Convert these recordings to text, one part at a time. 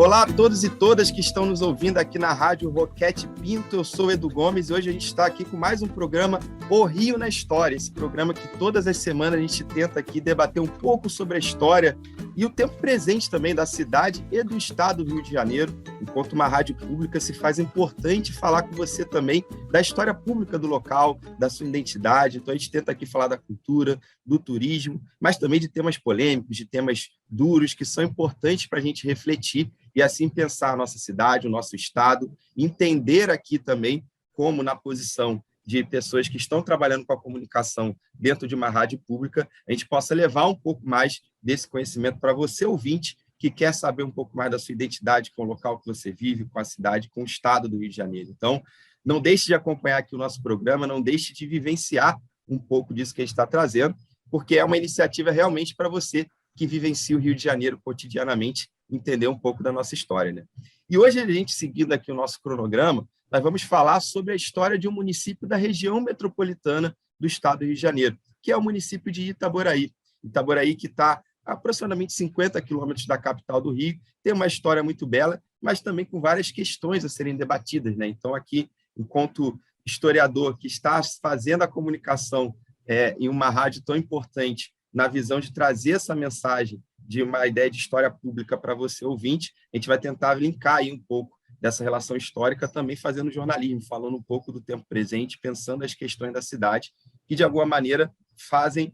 Olá a todos e todas que estão nos ouvindo aqui na Rádio Roquete Pinto. Eu sou o Edu Gomes e hoje a gente está aqui com mais um programa O Rio na História. Esse programa que todas as semanas a gente tenta aqui debater um pouco sobre a história e o tempo presente também da cidade e do estado do Rio de Janeiro. Enquanto uma rádio pública, se faz importante falar com você também da história pública do local, da sua identidade. Então a gente tenta aqui falar da cultura, do turismo, mas também de temas polêmicos, de temas duros que são importantes para a gente refletir e assim pensar a nossa cidade, o nosso estado, entender aqui também como na posição de pessoas que estão trabalhando com a comunicação dentro de uma rádio pública, a gente possa levar um pouco mais desse conhecimento para você, ouvinte, que quer saber um pouco mais da sua identidade com o local que você vive, com a cidade, com o estado do Rio de Janeiro. Então, não deixe de acompanhar aqui o nosso programa, não deixe de vivenciar um pouco disso que a gente está trazendo, porque é uma iniciativa realmente para você que vivencia o Rio de Janeiro cotidianamente, entender um pouco da nossa história, né? E hoje, a gente, seguindo aqui o nosso cronograma, nós vamos falar sobre a história de um município da região metropolitana do estado do Rio de Janeiro, que é o município de Itaboraí. Itaboraí, que está a aproximadamente 50 quilômetros da capital do Rio, tem uma história muito bela, mas também com várias questões a serem debatidas, né? Então, aqui, enquanto historiador que está fazendo a comunicação em uma rádio tão importante, na visão de trazer essa mensagem de uma ideia de história pública para você, ouvinte, a gente vai tentar linkar aí um pouco dessa relação histórica, também fazendo jornalismo, falando um pouco do tempo presente, pensando as questões da cidade, que, de alguma maneira, fazem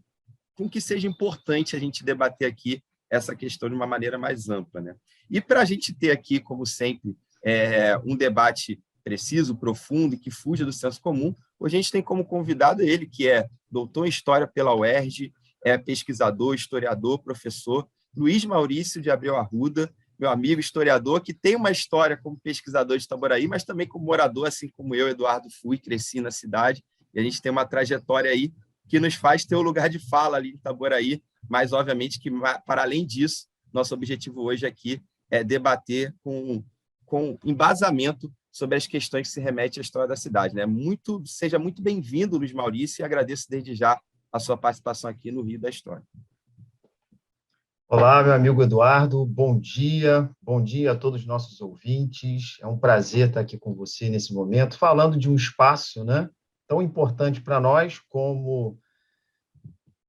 com que seja importante a gente debater aqui essa questão de uma maneira mais ampla, né? E para a gente ter aqui, como sempre, um debate preciso, profundo e que fuja do senso comum, hoje a gente tem como convidado ele, que é doutor em História pela UERJ, é pesquisador, historiador, professor, Luiz Maurício de Abreu Arruda, meu amigo historiador, que tem uma história como pesquisador de Itaboraí, mas também como morador, assim como eu, Eduardo, fui, cresci na cidade, e a gente tem uma trajetória aí que nos faz ter o lugar de fala ali em Itaboraí, mas, obviamente, que, para além disso, nosso objetivo hoje aqui é debater com embasamento sobre as questões que se remetem à história da cidade, né? Seja muito bem-vindo, Luiz Maurício, e agradeço desde já a sua participação aqui no Rio da História. Olá, meu amigo Eduardo, bom dia a todos os nossos ouvintes. É um prazer estar aqui com você nesse momento, falando de um espaço, né, tão importante para nós como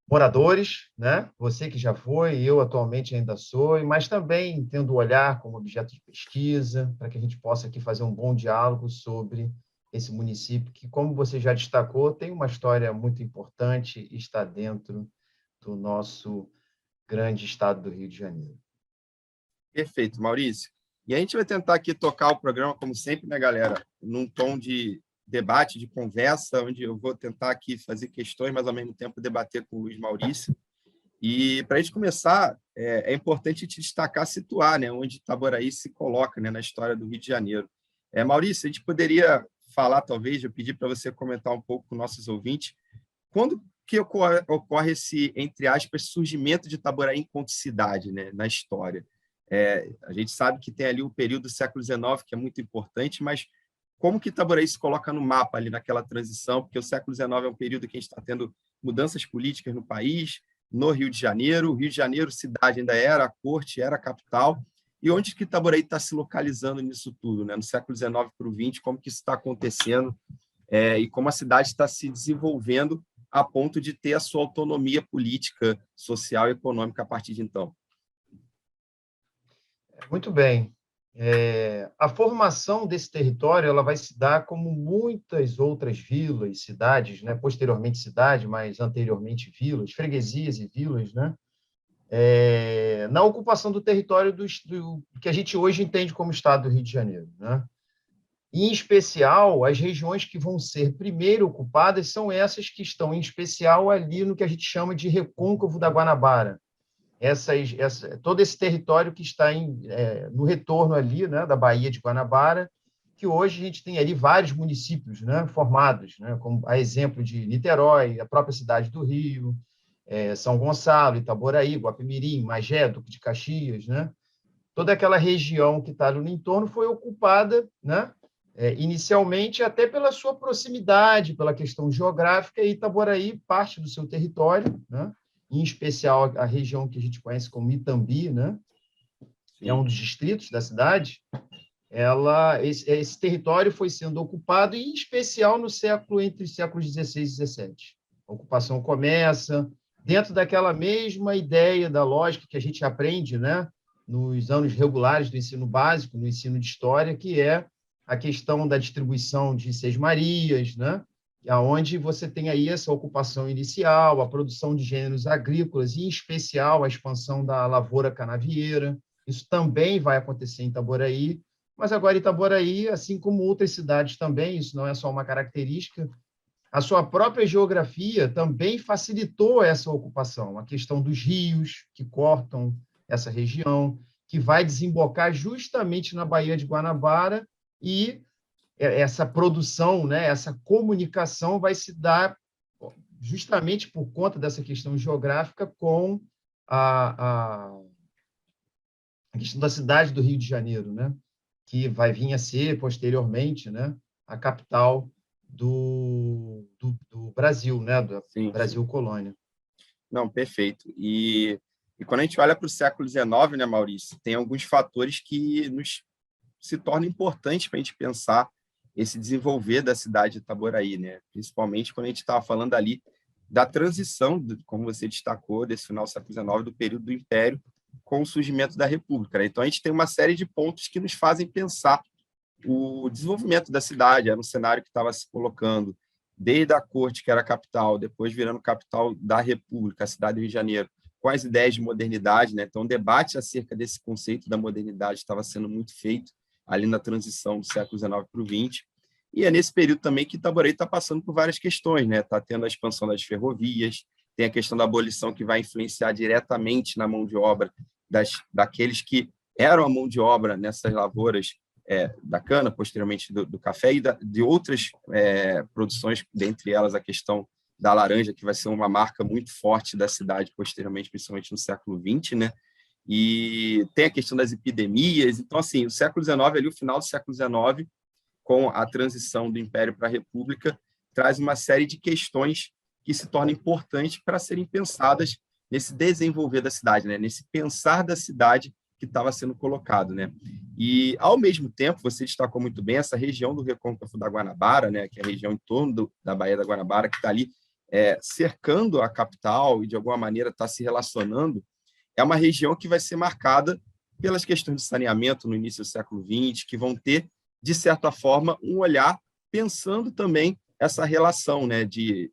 moradores, né? Você que já foi, eu atualmente ainda sou, mas também tendo o olhar como objeto de pesquisa, para que a gente possa aqui fazer um bom diálogo sobre esse município que, como você já destacou, tem uma história muito importante e está dentro do nosso grande estado do Rio de Janeiro. Perfeito, Maurício. E a gente vai tentar aqui tocar o programa, como sempre, né, galera, num tom de debate, de conversa, onde eu vou tentar aqui fazer questões, mas, ao mesmo tempo, debater com o Luiz Maurício. E, para a gente começar, é importante te destacar, situar, né, onde Itaboraí se coloca, né, na história do Rio de Janeiro. Maurício, a gente poderia falar, talvez, eu pedi para você comentar um pouco com nossos ouvintes, quando que ocorre esse, entre aspas, surgimento de Itaboraí enquanto cidade, né, na história? A gente sabe que tem ali o período do século XIX, que é muito importante, mas como que Itaboraí se coloca no mapa ali naquela transição? Porque o século XIX é um período que a gente está tendo mudanças políticas no país, no Rio de Janeiro. O Rio de Janeiro, cidade, ainda era a corte, era a capital. E onde que Itaboraí está se localizando nisso tudo, né? No século XIX para o XX, como que isso está acontecendo e como a cidade está se desenvolvendo a ponto de ter a sua autonomia política, social e econômica a partir de então. Muito bem. A formação desse território ela vai se dar como muitas outras vilas, cidades, né? Posteriormente cidade, mas anteriormente vilas, freguesias e vilas, né? Na ocupação do território do que a gente hoje entende como Estado do Rio de Janeiro, né? Em especial, as regiões que vão ser primeiro ocupadas são essas que estão, em especial, ali no que a gente chama de Recôncavo da Guanabara. Todo esse território que está no retorno ali, né, da Baía de Guanabara, que hoje a gente tem ali vários municípios, né, formados, né, como a exemplo de Niterói, a própria cidade do Rio, São Gonçalo, Itaboraí, Guapimirim, Magé, Duque de Caxias, né? Toda aquela região que está ali no entorno foi ocupada, né, inicialmente até pela sua proximidade, pela questão geográfica, e Itaboraí, parte do seu território, né, em especial a região que a gente conhece como Itambi, né, é um dos distritos da cidade, esse território foi sendo ocupado, em especial entre os séculos XVI e XVII. A ocupação começa dentro daquela mesma ideia da lógica que a gente aprende, né, nos anos regulares do ensino básico, no ensino de história, que é a questão da distribuição de sesmarias, né, aonde você tem aí essa ocupação inicial, a produção de gêneros agrícolas, e, em especial, a expansão da lavoura canavieira. Isso também vai acontecer em Itaboraí, mas agora Itaboraí, assim como outras cidades também, isso não é só uma característica, a sua própria geografia também facilitou essa ocupação. A questão dos rios que cortam essa região, que vai desembocar justamente na Baía de Guanabara, e essa produção, né, essa comunicação vai se dar justamente por conta dessa questão geográfica com a questão da cidade do Rio de Janeiro, né, que vai vir a ser, posteriormente, né, a capital do Brasil, né, do Sim, Brasil sim. colônia. Não, perfeito. E quando a gente olha para o século XIX, né, Maurício, tem alguns fatores que se tornam importantes para a gente pensar esse desenvolver da cidade de Itaboraí, né? Principalmente quando a gente estava falando ali da transição, como você destacou, desse final do século XIX, do período do Império, com o surgimento da República, né? Então, a gente tem uma série de pontos que nos fazem pensar o desenvolvimento da cidade. Era um cenário que estava se colocando desde a corte, que era a capital, depois virando capital da República, a cidade do Rio de Janeiro, com as ideias de modernidade, né? Então, o debate acerca desse conceito da modernidade estava sendo muito feito ali na transição do século XIX para o XX. E é nesse período também que Itaboraí está passando por várias questões, né? Está tendo a expansão das ferrovias, tem a questão da abolição que vai influenciar diretamente na mão de obra daqueles que eram a mão de obra nessas lavouras da cana, posteriormente do café, e de outras produções, dentre elas a questão da laranja, que vai ser uma marca muito forte da cidade posteriormente, principalmente no século XX, né? E tem a questão das epidemias. Então, assim, o século XIX, ali, o final do século XIX, com a transição do Império para a República, traz uma série de questões que se tornam importantes para serem pensadas nesse desenvolver da cidade, né? Nesse pensar da cidade que estava sendo colocado, né? E, ao mesmo tempo, você destacou muito bem essa região do Recôncavo da Guanabara, né? Que é a região em torno da Baía da Guanabara, que está ali cercando a capital e, de alguma maneira, está se relacionando. É uma região que vai ser marcada pelas questões de saneamento no início do século XX, que vão ter, de certa forma, um olhar pensando também essa relação, né, de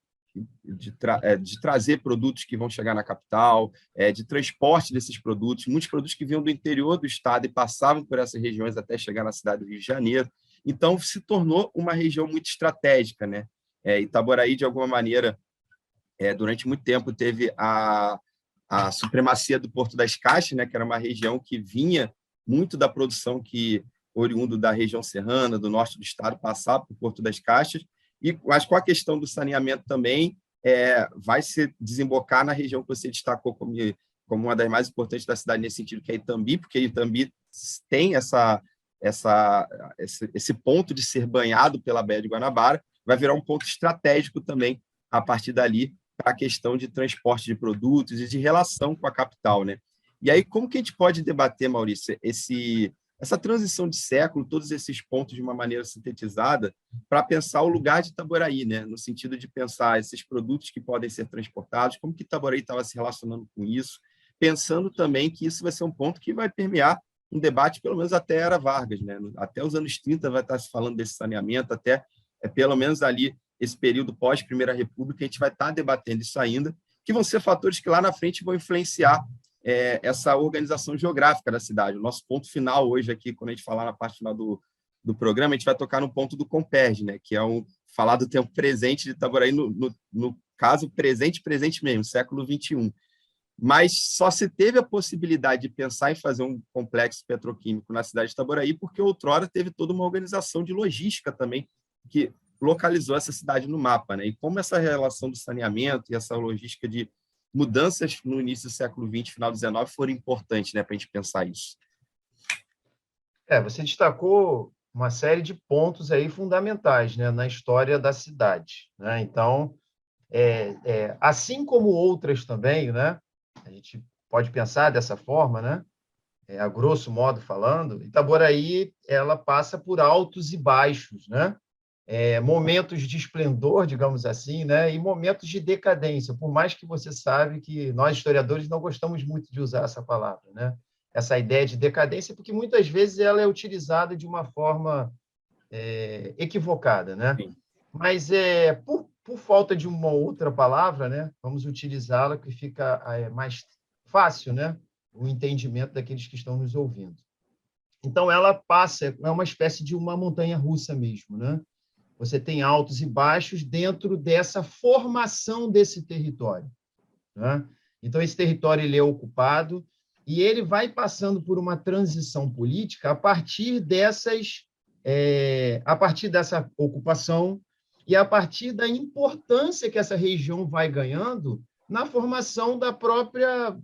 trazer produtos que vão chegar na capital, de transporte desses produtos, muitos produtos que vinham do interior do estado e passavam por essas regiões até chegar na cidade do Rio de Janeiro. Então, se tornou uma região muito estratégica, né? Itaboraí, de alguma maneira, durante muito tempo, teve a supremacia do Porto das Caixas, né, que era uma região que vinha muito da produção que, oriundo da região serrana, do norte do estado, passava para o Porto das Caixas, mas com a questão do saneamento também, vai se desembocar na região que você destacou como uma das mais importantes da cidade nesse sentido, que é Itambi, porque Itambi tem esse ponto de ser banhado pela Baía de Guanabara, vai virar um ponto estratégico também a partir dali para a questão de transporte de produtos e de relação com a capital, né? E aí, como que a gente pode debater, Maurício, essa transição de século, todos esses pontos de uma maneira sintetizada, para pensar o lugar de Itaboraí, né? No sentido de pensar esses produtos que podem ser transportados, como que Itaboraí estava se relacionando com isso, pensando também que isso vai ser um ponto que vai permear um debate, pelo menos até a Era Vargas, né? Até os anos 30 vai estar se falando desse saneamento, até pelo menos ali esse período pós-Primeira República, a gente vai estar debatendo isso ainda, que vão ser fatores que lá na frente vão influenciar essa organização geográfica da cidade. O nosso ponto final hoje aqui, quando a gente falar na parte final do programa, a gente vai tocar no ponto do Comperj, né, que é falar do tempo presente de Itaboraí, no caso presente mesmo, século XXI. Mas só se teve a possibilidade de pensar em fazer um complexo petroquímico na cidade de Itaboraí porque outrora teve toda uma organização de logística também que localizou essa cidade no mapa, né? E como essa relação do saneamento e essa logística de mudanças no início do século XX, final do XIX, foram importantes, né, para a gente pensar isso. Você destacou uma série de pontos aí fundamentais, né, na história da cidade, né? Então, assim como outras também, né, a gente pode pensar dessa forma, né? a grosso modo falando, Itaboraí ela passa por altos e baixos, né? Momentos de esplendor, digamos assim, né? E momentos de decadência, por mais que você sabe que nós, historiadores, não gostamos muito de usar essa palavra, né? Essa ideia de decadência, porque muitas vezes ela é utilizada de uma forma equivocada, né? Sim. Mas por falta de uma outra palavra, né? Vamos utilizá-la que fica mais fácil, né? O entendimento daqueles que estão nos ouvindo. Então, ela passa, é uma espécie de uma montanha-russa mesmo, né? Você tem altos e baixos dentro dessa formação desse território, né? Então, esse território ele é ocupado e ele vai passando por uma transição política a partir dessa ocupação e a partir da importância que essa região vai ganhando na formação da própria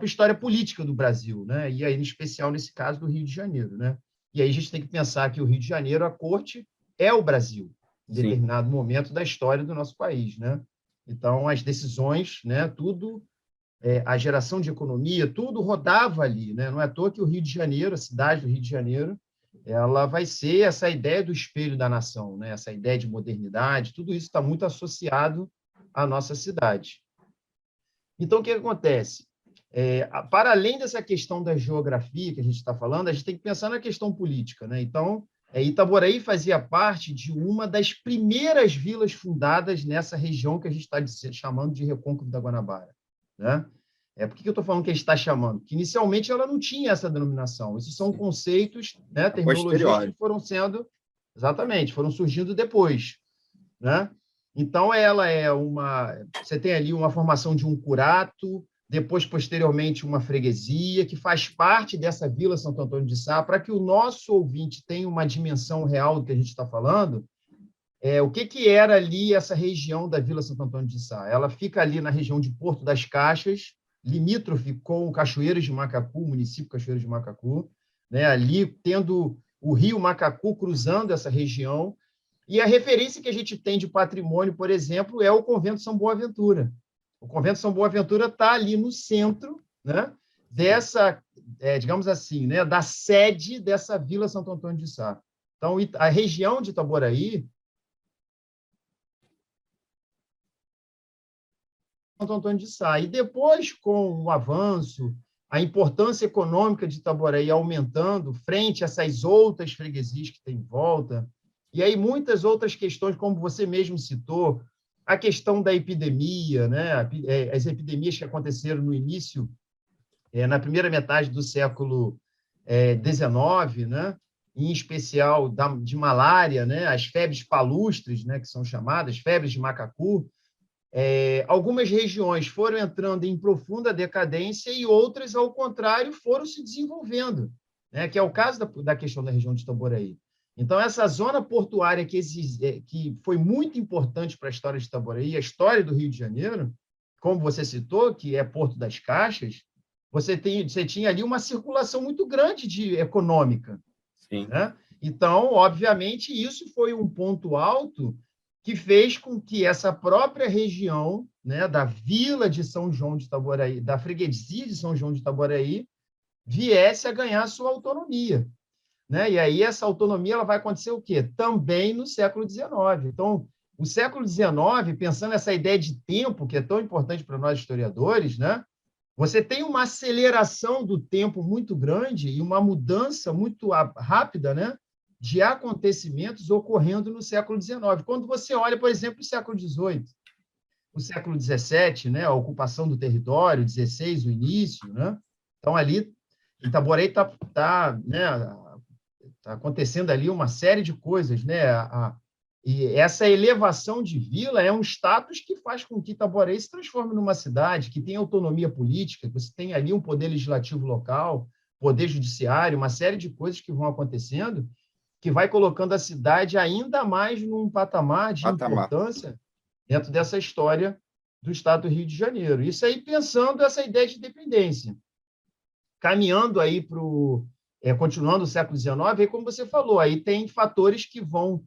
história política do Brasil, né? E aí, em especial, nesse caso, do Rio de Janeiro, né? E aí a gente tem que pensar que o Rio de Janeiro, a corte, é o Brasil, em Sim. determinado momento da história do nosso país, né? Então, as decisões, né, tudo, a geração de economia, tudo rodava ali, né? Não é à toa que o Rio de Janeiro, a cidade do Rio de Janeiro, ela vai ser essa ideia do espelho da nação, né? Essa ideia de modernidade, tudo isso está muito associado à nossa cidade. Então, o que acontece? Para além dessa questão da geografia que a gente está falando, a gente tem que pensar na questão política, né? Então, Itaboraí fazia parte de uma das primeiras vilas fundadas nessa região que a gente está chamando de Recôncavo da Guanabara, né? Por que eu estou falando que a gente está chamando? Porque inicialmente ela não tinha essa denominação. Esses são conceitos, né, terminologias que foram sendo, exatamente, foram surgindo depois, né? Então, você tem ali uma formação de um curato, depois, posteriormente, uma freguesia, que faz parte dessa Vila Santo Antônio de Sá, para que o nosso ouvinte tenha uma dimensão real do que a gente está falando. O que era ali essa região da Vila Santo Antônio de Sá? Ela fica ali na região de Porto das Caixas, limítrofe com Cachoeiras de Macacu, município Cachoeiras de Macacu, né? Ali tendo o rio Macacu cruzando essa região. E a referência que a gente tem de patrimônio, por exemplo, é o Convento São Boaventura. O Convento São Boaventura está ali no centro, né, dessa, digamos assim, né, da sede dessa Vila Santo Antônio de Sá. Então, a região de Itaboraí, Santo Antônio de Sá. E depois, com o avanço, a importância econômica de Itaboraí aumentando frente a essas outras freguesias que tem em volta, e aí muitas outras questões, como você mesmo citou, a questão da epidemia, né? As epidemias que aconteceram no início, na primeira metade do século XIX, né? Em especial de malária, né? As febres palustres, né? Que são chamadas, febres de macacu. Algumas regiões foram entrando em profunda decadência e outras, ao contrário, foram se desenvolvendo, né? Que é o caso da questão da região de Itaboraí. Então, essa zona portuária que foi muito importante para a história de Itaboraí, a história do Rio de Janeiro, como você citou, que é Porto das Caixas, você tinha ali uma circulação muito grande econômica. Sim. Né? Então, obviamente, isso foi um ponto alto que fez com que essa própria região, né, da Vila de São João de Itaboraí, da freguesia de São João de Itaboraí, viesse a ganhar sua autonomia. Né? E aí essa autonomia ela vai acontecer o quê? Também no século XIX. Então, o século XIX, pensando nessa ideia de tempo, que é tão importante para nós historiadores, né? Você tem uma aceleração do tempo muito grande e uma mudança muito rápida, né, de acontecimentos ocorrendo no século XIX. Quando você olha, por exemplo, o século XVIII, o século XVII, né, a ocupação do território, XVI, o início, né? Então, ali, Itaboraí né, tá acontecendo ali uma série de coisas, né? E essa elevação de vila é um status que faz com que Itaboraí se transforme numa cidade que tem autonomia política, que você tem ali um poder legislativo local, poder judiciário, uma série de coisas que vão acontecendo, que vai colocando a cidade ainda mais num patamar de importância dentro dessa história do Estado do Rio de Janeiro. Isso aí pensando essa ideia de independência. Caminhando aí para continuando o século XIX, aí, como você falou, aí tem fatores que vão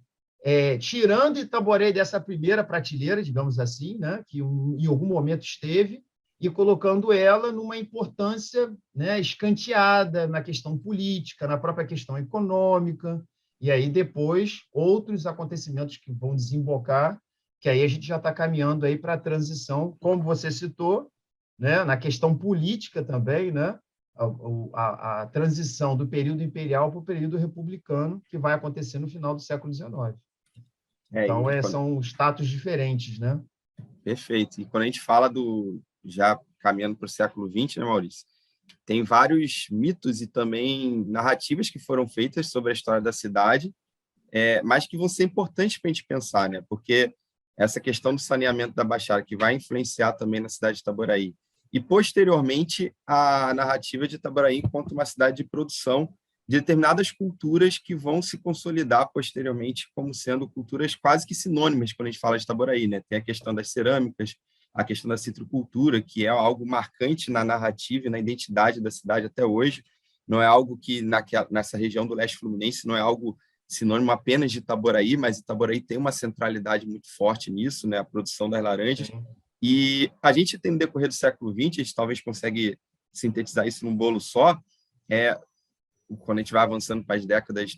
tirando Itaboraí dessa primeira prateleira, digamos assim, né, que em algum momento esteve, e colocando ela numa importância, né, escanteada na questão política, na própria questão econômica, e aí depois outros acontecimentos que vão desembocar, que aí a gente já está caminhando aí para a transição, como você citou, né, na questão política também, né, a transição do período imperial para o período republicano, que vai acontecer no final do século XIX. Então, são status diferentes, né? Perfeito. E quando a gente fala já caminhando para o século XX, né, Maurício? Tem vários mitos e também narrativas que foram feitas sobre a história da cidade, mas que vão ser importantes para a gente pensar, né? Porque essa questão do saneamento da Baixada, que vai influenciar também na cidade de Itaboraí, e posteriormente a narrativa de Itaboraí enquanto uma cidade de produção de determinadas culturas que vão se consolidar posteriormente como sendo culturas quase que sinônimas quando a gente fala de Itaboraí, né? Tem a questão das cerâmicas, a questão da citricultura, que é algo marcante na narrativa e na identidade da cidade até hoje. Não é algo que nessa região do leste fluminense não é algo sinônimo apenas de Itaboraí, mas Itaboraí tem uma centralidade muito forte nisso, né? A produção das laranjas. Sim. E a gente tem no decorrer do século XX, a gente talvez consegue sintetizar isso num bolo só, quando a gente vai avançando para as décadas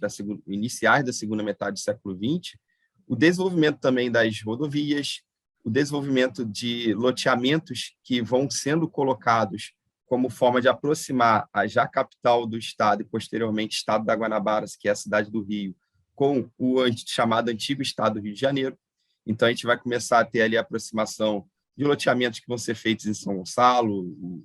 iniciais da segunda metade do século XX, o desenvolvimento também das rodovias, o desenvolvimento de loteamentos que vão sendo colocados como forma de aproximar a já capital do estado e posteriormente estado da Guanabara, que é a cidade do Rio, com o chamado antigo estado do Rio de Janeiro. Então, a gente vai começar a ter ali a aproximação de loteamentos que vão ser feitos em São Gonçalo,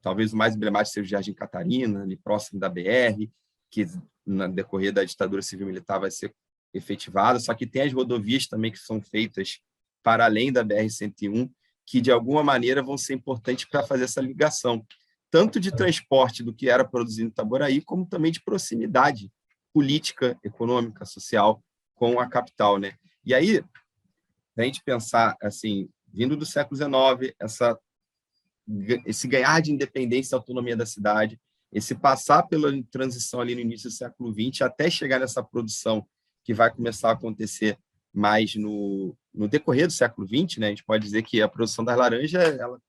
talvez o mais emblemático seja o Jardim Catarina, ali próximo da BR, que no decorrer da ditadura civil-militar vai ser efetivada, só que tem as rodovias também que são feitas para além da BR-101, que de alguma maneira vão ser importantes para fazer essa ligação, tanto de transporte do que era produzido em Itaboraí, como também de proximidade política, econômica, social com a capital, né? E aí, a gente pensar, assim, vindo do século XIX, esse ganhar de independência e autonomia da cidade, esse passar pela transição ali no início do século XX, até chegar nessa produção que vai começar a acontecer mais no decorrer do século XX, né? A gente pode dizer que a produção das laranjas, ela,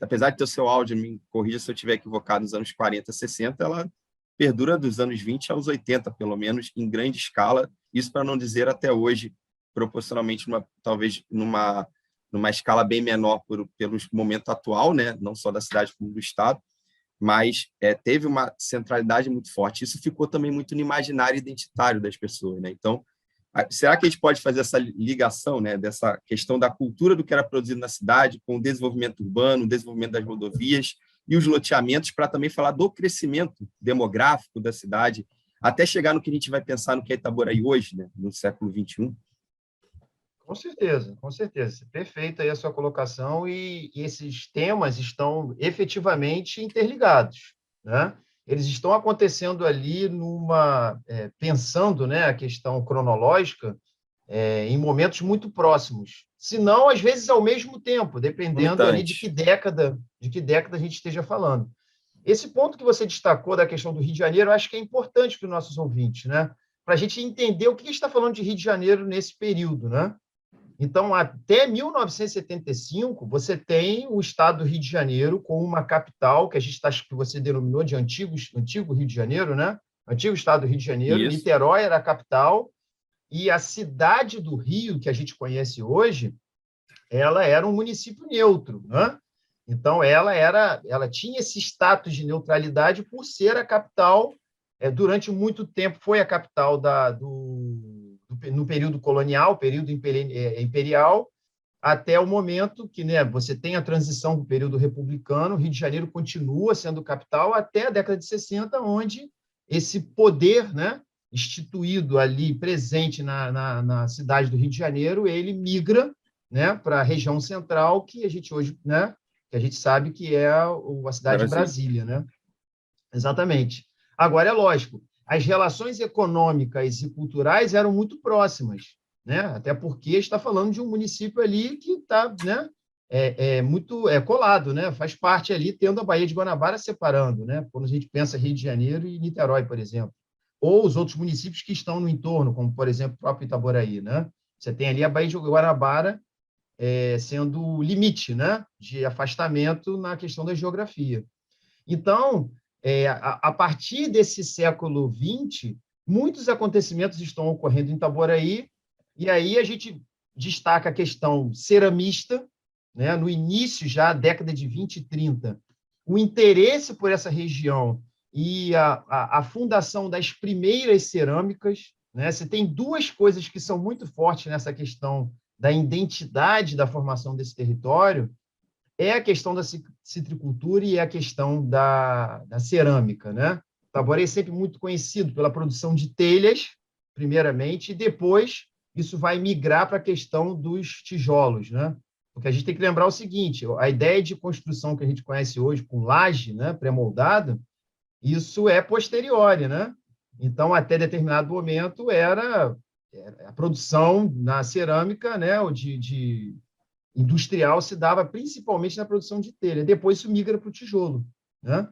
apesar de ter o seu áudio, me corrija se eu estiver equivocado, nos anos 40, 60, ela perdura dos anos 20 aos 80, pelo menos, em grande escala, isso para não dizer até hoje, proporcionalmente, talvez numa escala bem menor pelo momento atual, né? Não só da cidade como do estado, mas teve uma centralidade muito forte. Isso ficou também muito no imaginário identitário das pessoas, né? Então, será que a gente pode fazer essa ligação, né, dessa questão da cultura do que era produzido na cidade com o desenvolvimento urbano, o desenvolvimento das rodovias e os loteamentos, para também falar do crescimento demográfico da cidade, até chegar no que a gente vai pensar no que é Itaboraí hoje, né, no século XXI? Com certeza. Perfeita aí a sua colocação e esses temas estão efetivamente interligados, né? Eles estão acontecendo ali pensando, né, a questão cronológica em momentos muito próximos, se não às vezes ao mesmo tempo, dependendo ali de que década a gente esteja falando. Esse ponto que você destacou da questão do Rio de Janeiro, eu acho que é importante para os nossos ouvintes, né? Para a gente entender o que a gente está falando de Rio de Janeiro nesse período, né? Então, até 1975, você tem o estado do Rio de Janeiro com uma capital, que você denominou de antigo Rio de Janeiro, né? Antigo estado do Rio de Janeiro. Isso. Niterói era a capital, e a cidade do Rio, que a gente conhece hoje, ela era um município neutro, né? Então, ela tinha esse status de neutralidade por ser a capital, durante muito tempo foi a capital no período colonial, período imperial, até o momento que, né, você tem a transição do período republicano, o Rio de Janeiro continua sendo capital até a década de 60, onde esse poder, né, instituído ali, presente na cidade do Rio de Janeiro, ele migra, né, para a região central, que a gente hoje, né, que a gente sabe que é a cidade de Brasília, né? Exatamente. Agora, é lógico, as relações econômicas e culturais eram muito próximas, né? Até porque está falando de um município ali que está, né, muito colado, né? Faz parte ali, tendo a Baía de Guanabara separando, né? Quando a gente pensa Rio de Janeiro e Niterói, por exemplo, ou os outros municípios que estão no entorno, como, por exemplo, o próprio Itaboraí, né? Você tem ali a Baía de Guanabara sendo o limite, né, de afastamento na questão da geografia. Então, a partir desse século XX, muitos acontecimentos estão ocorrendo em Itaboraí, e aí a gente destaca a questão ceramista, né, no início, já década de 20 e 30, o interesse por essa região e a fundação das primeiras cerâmicas, né? Você tem duas coisas que são muito fortes nessa questão da identidade da formação desse território, é a questão da citricultura e é a questão da cerâmica, né? Itaboraí é sempre muito conhecido pela produção de telhas, primeiramente, e depois isso vai migrar para a questão dos tijolos, né? Porque a gente tem que lembrar o seguinte, a ideia de construção que a gente conhece hoje com laje, né, pré-moldada, isso é posterior, né? Então, até determinado momento, era a produção na cerâmica, né, ou de industrial, se dava principalmente na produção de telha. Depois, isso migra para o tijolo, né?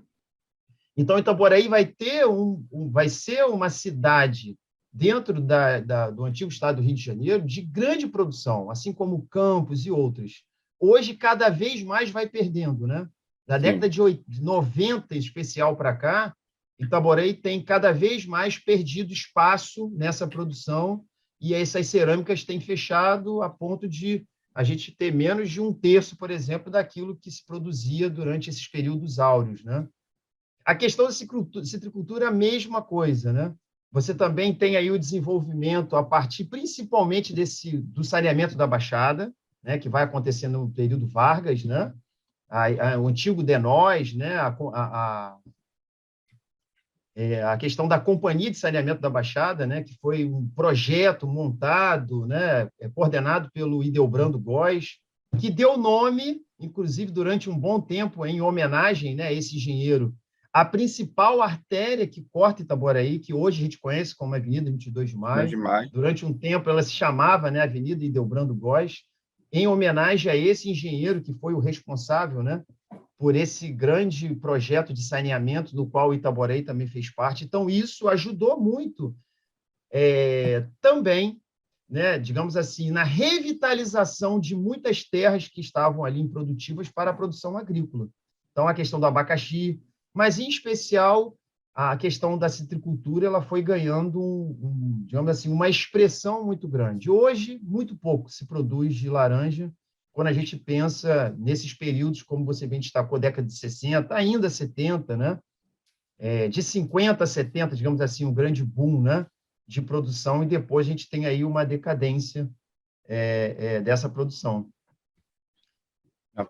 Então, Itaboraí vai ser uma cidade dentro do antigo estado do Rio de Janeiro de grande produção, assim como Campos e outras. Hoje, cada vez mais vai perdendo, né? Da década de 90, em especial, para cá, Itaboraí tem cada vez mais perdido espaço nessa produção e essas cerâmicas têm fechado a ponto de a gente ter menos de um terço, por exemplo, daquilo que se produzia durante esses períodos áureos, né? A questão da citricultura é a mesma coisa, né? Você também tem aí o desenvolvimento a partir principalmente do saneamento da Baixada, né, que vai acontecer no período Vargas, né? O antigo DENOS, né? A questão da Companhia de Saneamento da Baixada, né, que foi um projeto montado, né, coordenado pelo Ideobrando Góes, que deu nome, inclusive durante um bom tempo, em homenagem, né, a esse engenheiro, a principal artéria que corta Itaboraí, que hoje a gente conhece como Avenida 22 de Maio. Durante um tempo ela se chamava, né, Avenida Ideobrando Góes, em homenagem a esse engenheiro que foi o responsável, né, por esse grande projeto de saneamento, do qual o Itaboraí também fez parte. Então, isso ajudou muito também, né, digamos assim, na revitalização de muitas terras que estavam ali improdutivas para a produção agrícola. Então, a questão do abacaxi, mas, em especial, a questão da citricultura, ela foi ganhando, digamos assim, uma expressão muito grande. Hoje, muito pouco se produz de laranja, quando a gente pensa nesses períodos, como você bem destacou, década de 60, ainda 70, né? De 50 a 70, digamos assim, um grande boom, né, de produção, e depois a gente tem aí uma decadência dessa produção.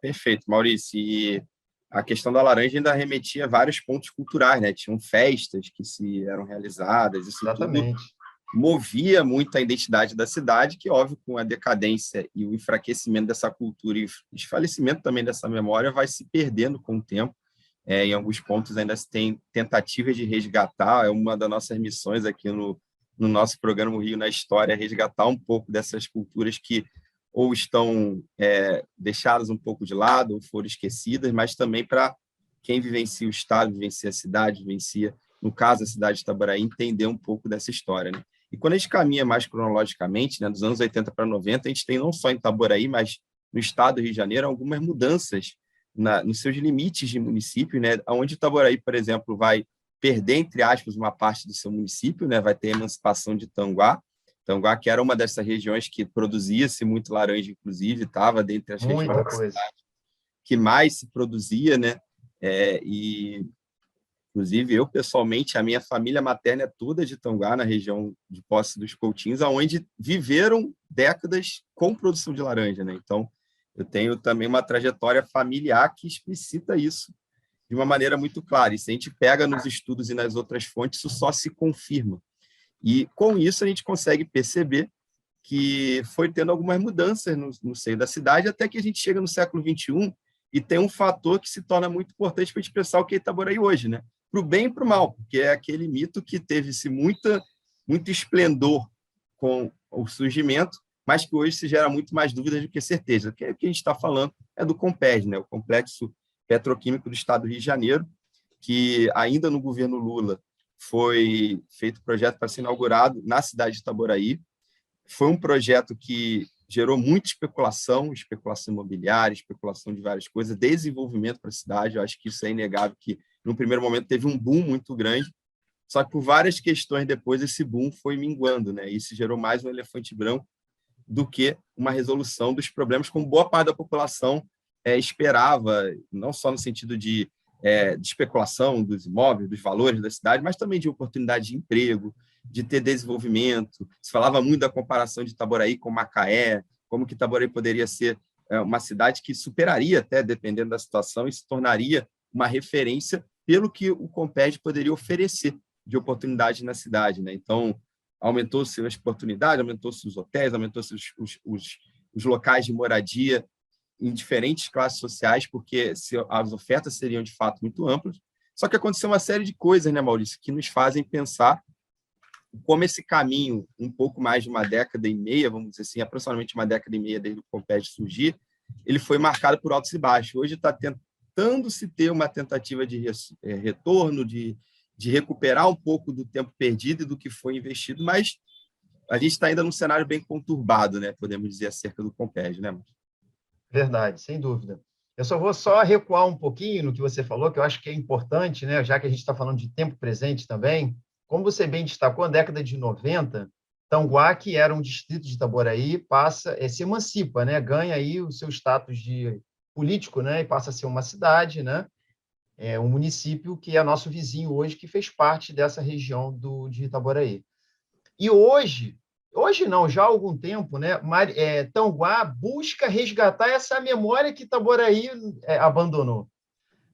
Perfeito, Maurício. E a questão da laranja ainda remetia a vários pontos culturais, né? Tinham festas que eram realizadas, isso Exatamente. Tudo movia muito a identidade da cidade, que, óbvio, com a decadência e o enfraquecimento dessa cultura e o desfalecimento também dessa memória, vai se perdendo com o tempo. Em alguns pontos ainda se tem tentativas de resgatar, é uma das nossas missões aqui no nosso programa Rio na História, resgatar um pouco dessas culturas que ou estão deixadas um pouco de lado, ou foram esquecidas, mas também para quem vivencia o Estado, vivencia a cidade, vivencia, no caso, a cidade de Itaboraí, entender um pouco dessa história, né? E quando a gente caminha mais cronologicamente, né, dos anos 80 para 90, a gente tem não só em Itaboraí, mas no estado do Rio de Janeiro, algumas mudanças nos seus limites de município, né, onde Itaboraí, por exemplo, vai perder, entre aspas, uma parte do seu município, né, vai ter a emancipação de Tanguá, que era uma dessas regiões que produzia-se muito laranja, inclusive, estava dentre as regiões da cidade que mais se produzia, né, e inclusive, eu, pessoalmente, a minha família materna é toda de Tanguá, na região de Poços dos Coutinhos, onde viveram décadas com produção de laranja, né? Então, eu tenho também uma trajetória familiar que explicita isso de uma maneira muito clara. E se a gente pega nos estudos e nas outras fontes, isso só se confirma. E, com isso, a gente consegue perceber que foi tendo algumas mudanças no seio da cidade, até que a gente chega no século XXI e tem um fator que se torna muito importante para a gente pensar o que é Itaboraí hoje, né? Para o bem e para o mal, porque é aquele mito que teve-se muito esplendor com o surgimento, mas que hoje se gera muito mais dúvidas do que certeza. O que a gente está falando é do Compes, né? O Complexo Petroquímico do Estado do Rio de Janeiro, que ainda no governo Lula foi feito projeto para ser inaugurado na cidade de Itaboraí. Foi um projeto que gerou muita especulação, especulação imobiliária, especulação de várias coisas, desenvolvimento para a cidade. Eu acho que isso é inegável, que no primeiro momento teve um boom muito grande, só que por várias questões depois esse boom foi minguando, né? Isso gerou mais um elefante branco do que uma resolução dos problemas, como boa parte da população esperava, não só no sentido de especulação dos imóveis, dos valores da cidade, mas também de oportunidade de emprego, de ter desenvolvimento. Se falava muito da comparação de Itaboraí com Macaé, como que Itaboraí poderia ser uma cidade que superaria até, dependendo da situação, e se tornaria uma referência pelo que o Comped poderia oferecer de oportunidade na cidade, né? Então, aumentou-se as oportunidades, aumentou-se os hotéis, aumentou-se os locais de moradia em diferentes classes sociais, porque as ofertas seriam, de fato, muito amplas. Só que aconteceu uma série de coisas, né, Maurício, que nos fazem pensar como esse caminho, um pouco mais de uma década e meia, vamos dizer assim, aproximadamente uma década e meia desde o Comped surgir, ele foi marcado por altos e baixos. Hoje está tentando se ter uma tentativa de retorno, de recuperar um pouco do tempo perdido e do que foi investido, mas a gente está ainda num cenário bem conturbado, né? Podemos dizer, acerca do Comped, né? Verdade, sem dúvida. Eu só recuar um pouquinho no que você falou, que eu acho que é importante, né? Já que a gente está falando de tempo presente também, como você bem destacou, na década de 90, Tanguá, que era um distrito de Itaboraí, se emancipa, né? Ganha aí o seu status de político, né? E passa a ser uma cidade, né? Um município que é nosso vizinho hoje, que fez parte dessa região de Itaboraí. E hoje não, já há algum tempo, né, Tanguá busca resgatar essa memória que Itaboraí abandonou.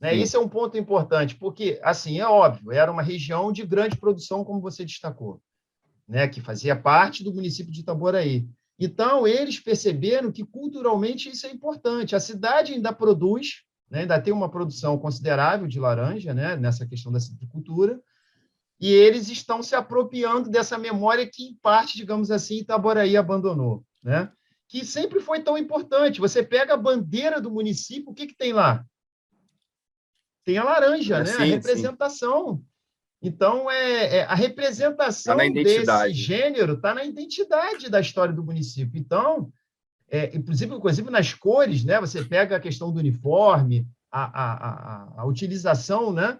Né? Isso é um ponto importante, porque, assim, é óbvio, era uma região de grande produção, como você destacou, né, que fazia parte do município de Itaboraí. Então, eles perceberam que, culturalmente, isso é importante. A cidade ainda produz, né, ainda tem uma produção considerável de laranja, né, nessa questão da citricultura, e eles estão se apropriando dessa memória que, em parte, digamos assim, Itaboraí abandonou, né? Que sempre foi tão importante. Você pega a bandeira do município, o que tem lá? Tem a laranja, né? A representação. Então, a representação tá desse gênero está na identidade da história do município. Então, inclusive nas cores, né? Você pega a questão do uniforme, a utilização, né?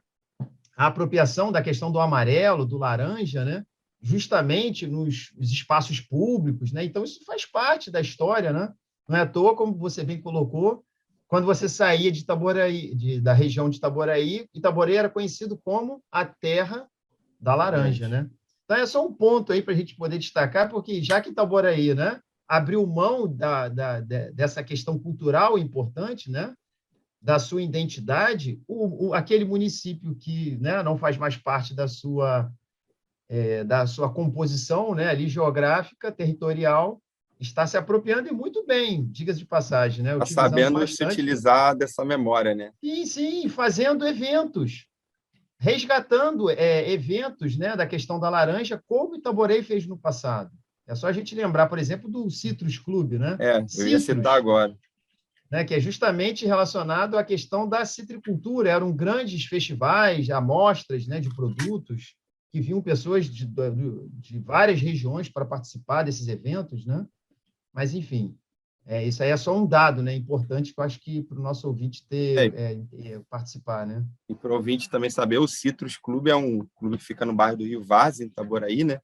A apropriação da questão do amarelo, do laranja, né? Justamente nos espaços públicos, né? Então, isso faz parte da história, né? Não é à toa, como você bem colocou, quando você saía de Itaboraí, da região de Itaboraí, Itaboraí era conhecido como a terra da laranja, né? Então, é só um ponto aí para a gente poder destacar, porque já que Itaboraí, né, abriu mão dessa questão cultural importante, né, da sua identidade, aquele município que, né, não faz mais parte da sua composição, né, ali geográfica, territorial, está se apropriando e muito bem, diga-se de passagem, né? Está sabendo se utilizar dessa memória, né? Sim, fazendo eventos, resgatando eventos, né, da questão da laranja, como Itaboraí fez no passado. É só a gente lembrar, por exemplo, do Citrus Clube, né? Eu ia citar agora. Né, que é justamente relacionado à questão da citricultura. Eram grandes festivais, amostras, né, de produtos, que vinham pessoas de várias regiões para participar desses eventos, né? Mas, enfim, isso aí é só um dado, né, importante que eu acho que para o nosso ouvinte participar. Né? E para o ouvinte também saber, o Citrus Clube é um clube que fica no bairro do Rio Várzea, em Itaboraí, né?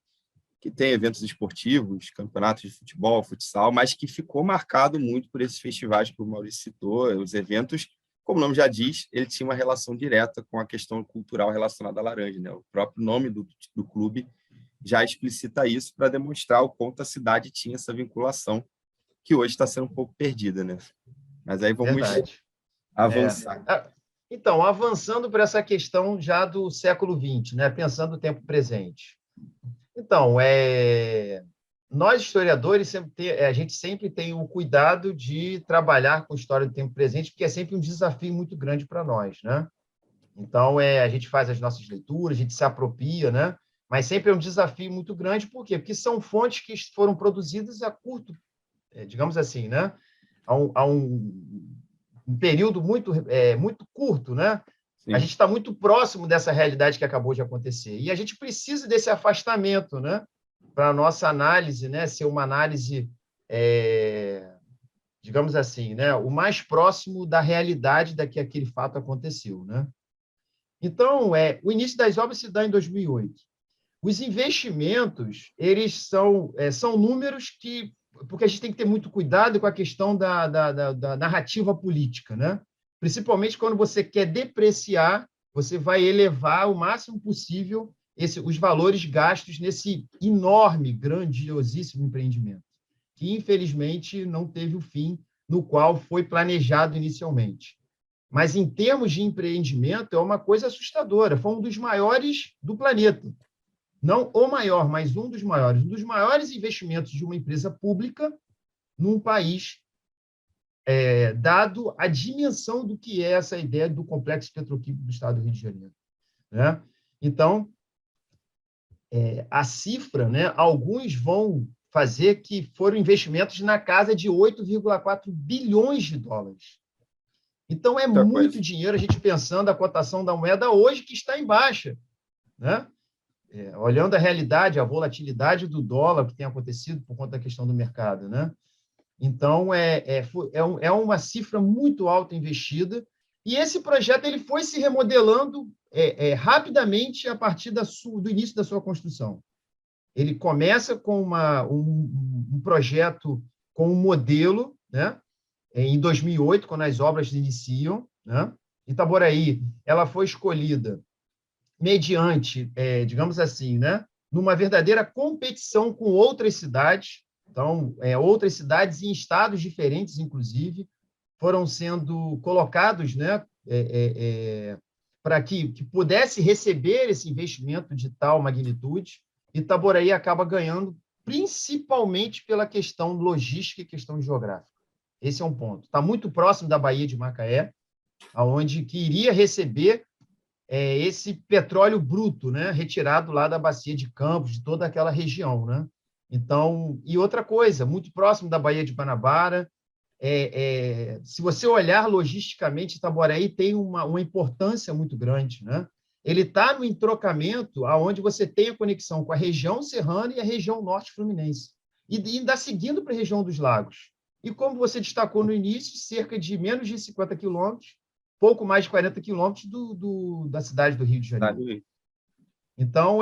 Que tem eventos esportivos, campeonatos de futebol, futsal, mas que ficou marcado muito por esses festivais que o Maurício citou, os eventos, como o nome já diz, ele tinha uma relação direta com a questão cultural relacionada à laranja, né? O próprio nome do clube já explicita isso para demonstrar o quanto a cidade tinha essa vinculação, que hoje está sendo um pouco perdida, né? Mas aí vamos avançar. Então, avançando para essa questão já do século XX, né? Pensando no tempo presente. Então, nós historiadores, a gente sempre tem o cuidado de trabalhar com história do tempo presente, porque é sempre um desafio muito grande para nós, né? Então, a gente faz as nossas leituras, a gente se apropria, né? Mas sempre é um desafio muito grande, por quê? Porque são fontes que foram produzidas a curto, digamos assim, né? Há um período muito curto, né? Sim. A gente está muito próximo dessa realidade que acabou de acontecer. E a gente precisa desse afastamento, né? Para a nossa análise, né? Ser uma análise digamos assim, né, o mais próximo da realidade da que aquele fato aconteceu, né? Então, o início das obras se dá em 2008. Os investimentos, eles são números que... Porque a gente tem que ter muito cuidado com a questão da narrativa política, né? Principalmente quando você quer depreciar, você vai elevar o máximo possível os valores gastos nesse enorme, grandiosíssimo empreendimento, que, infelizmente, não teve o fim no qual foi planejado inicialmente. Mas, em termos de empreendimento, é uma coisa assustadora. Foi um dos maiores do planeta. Não o maior, mas um dos maiores. Um dos maiores investimentos de uma empresa pública num país, dado a dimensão do que é essa ideia do complexo petroquímico do Estado do Rio de Janeiro, né? Então, a cifra, né, alguns vão fazer que foram investimentos na casa de 8,4 bilhões de dólares. Então, é muito dinheiro, a gente pensando a cotação da moeda hoje, que está em baixa, né? Olhando a realidade, a volatilidade do dólar que tem acontecido por conta da questão do mercado, né? Então, é uma cifra muito alta investida, e esse projeto ele foi se remodelando rapidamente a partir do início da sua construção. Ele começa com um projeto, com um modelo, né? Em 2008, quando as obras iniciam, né? Itaboraí, ela foi escolhida mediante, digamos assim, né? Numa verdadeira competição com outras cidades. Então, outras cidades em estados diferentes, inclusive, foram sendo colocados, né, para que pudesse receber esse investimento de tal magnitude. Itaboraí acaba ganhando principalmente pela questão logística e questão geográfica. Esse é um ponto. Está muito próximo da Baía de Macaé, aonde que iria receber esse petróleo bruto, né, retirado lá da bacia de Campos, de toda aquela região, né? Então, e outra coisa, muito próximo da Baía de Guanabara. Se você olhar logisticamente, Itaboraí tem uma importância muito grande, né? Ele está no entrocamento aonde você tem a conexão com a região serrana e a região norte fluminense, e ainda seguindo para a região dos lagos. E como você destacou no início, cerca de menos de 50 quilômetros, pouco mais de 40 quilômetros da cidade do Rio de Janeiro. Então,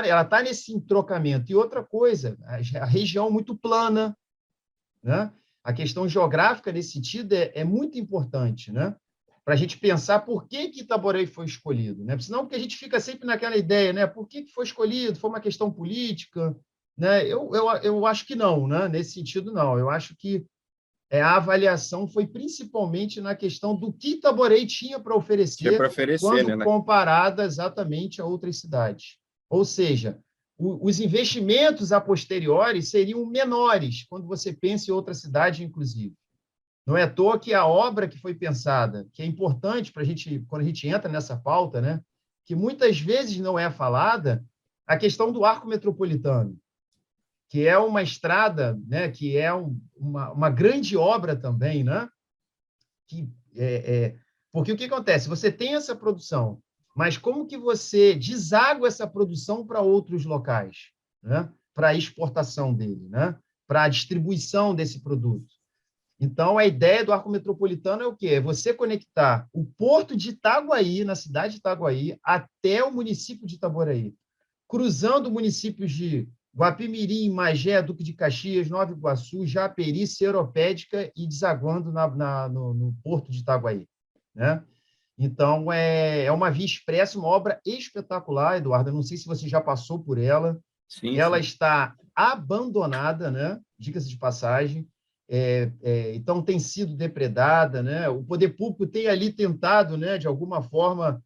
ela tá nesse entrocamento. E outra coisa, a região muito plana, né? A questão geográfica, nesse sentido, é muito importante, né? Para a gente pensar por que Itaboraí foi escolhido, né? Senão, porque a gente fica sempre naquela ideia, né? Por que foi escolhido? Foi uma questão política, né? Eu acho que não, né? Nesse sentido, não. Eu acho que a avaliação foi principalmente na questão do que Itaboraí tinha para oferecer, quando né? comparada exatamente a outras cidades. Ou seja, os investimentos a posteriori seriam menores quando você pensa em outra cidade, inclusive. Não é à toa que a obra que foi pensada, que é importante para a gente, quando a gente entra nessa pauta, né, que muitas vezes não é falada, a questão do arco metropolitano, que é uma estrada, né, que é uma grande obra também, né? Porque o que acontece? Você tem essa produção, mas como que você deságua essa produção para outros locais, né? Para a exportação dele, né? Para a distribuição desse produto. Então, a ideia do arco metropolitano é o quê? É você conectar o porto de Itaguaí, na cidade de Itaguaí, até o município de Itaboraí, cruzando municípios de Guapimirim, Magé, Duque de Caxias, Nova Iguaçu, Japeri, Seropédica e desaguando no porto de Itaguaí, né? Então, é uma via expressa, uma obra espetacular, Eduardo. Eu não sei se você já passou por ela. Sim, ela sim. está abandonada, né? Diga-se de passagem. Então, tem sido depredada, né? O poder público tem ali tentado, né, de alguma forma,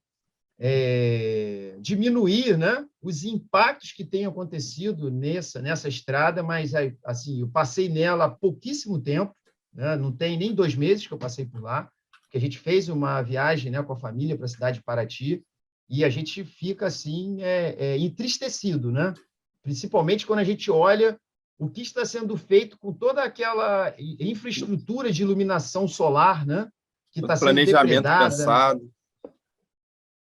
diminuir, né, os impactos que têm acontecido nessa estrada, mas assim, eu passei nela há pouquíssimo tempo, né, não tem nem 2 meses que eu passei por lá, porque a gente fez uma viagem, né, com a família para a cidade de Paraty, e a gente fica assim entristecido, né? Principalmente quando a gente olha o que está sendo feito com toda aquela infraestrutura de iluminação solar, né, que está sendo Planejamento depredada. pensado.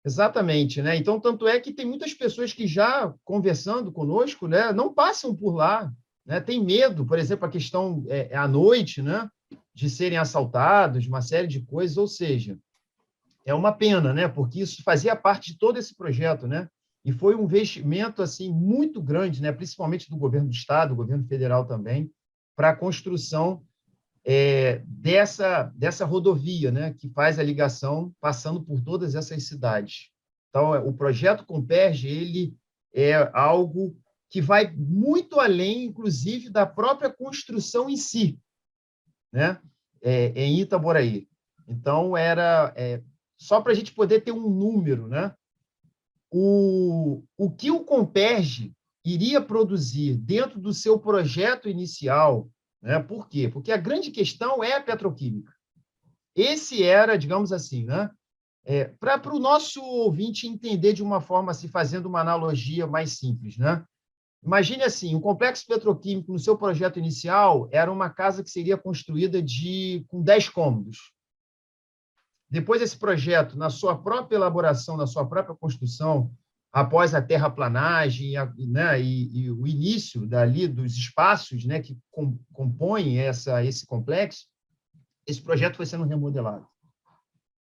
Exatamente, né? Então, tanto é que tem muitas pessoas que já conversando conosco, né, não passam por lá, né? Tem medo, por exemplo, a questão à noite, né, de serem assaltados, uma série de coisas, ou seja, é uma pena, né? Porque isso fazia parte de todo esse projeto, né? E foi um investimento assim muito grande, né? Principalmente do governo do estado, do governo federal também, para a construção dessa rodovia, né, que faz a ligação passando por todas essas cidades. Então, o projeto Comperj, ele é algo que vai muito além, inclusive, da própria construção em si, né, em Itaboraí. Então, só para a gente poder ter um número, né, o que o Comperj iria produzir dentro do seu projeto inicial, né? Por quê? Porque a grande questão é a petroquímica. Esse era, digamos assim, né? Para o nosso ouvinte entender de uma forma, assim, fazendo uma analogia mais simples, né? Imagine assim, um complexo petroquímico no seu projeto inicial era uma casa que seria construída com 10 cômodos. Depois, esse projeto, na sua própria elaboração, na sua própria construção, após a terraplanagem, né, e o início dali dos espaços, né, que compõem esse complexo, esse projeto foi sendo remodelado.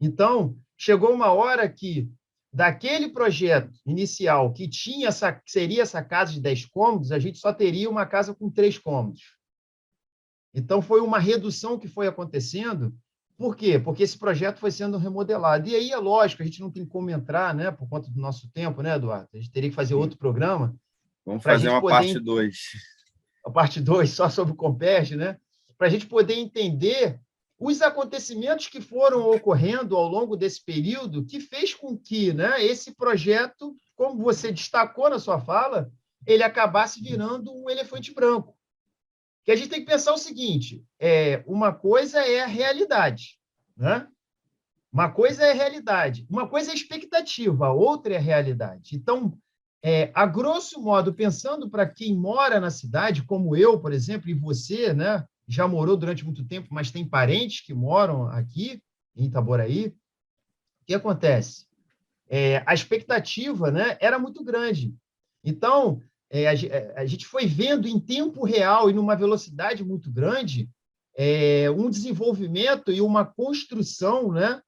Então, chegou uma hora que, daquele projeto inicial, que seria essa casa de 10 cômodos, a gente só teria uma casa com 3 cômodos. Então, foi uma redução que foi acontecendo. Por quê? Porque esse projeto foi sendo remodelado. E aí, é lógico, a gente não tem como entrar, né, por conta do nosso tempo, né, Eduardo? A gente teria que fazer outro programa. Vamos fazer uma parte 2. A parte 2, só sobre o Comperj, né? Para a gente poder entender os acontecimentos que foram ocorrendo ao longo desse período, que fez com que, né, esse projeto, como você destacou na sua fala, ele acabasse virando um elefante branco. Que a gente tem que pensar o seguinte: uma coisa é a realidade, né? Uma coisa é a realidade, uma coisa é a expectativa, a outra é a realidade. Então, a grosso modo, pensando para quem mora na cidade, como eu, por exemplo, e você, né, já morou durante muito tempo, mas tem parentes que moram aqui em Itaboraí, o que acontece? A expectativa, né, era muito grande. Então, a gente foi vendo em tempo real e numa velocidade muito grande um desenvolvimento e uma construção, né,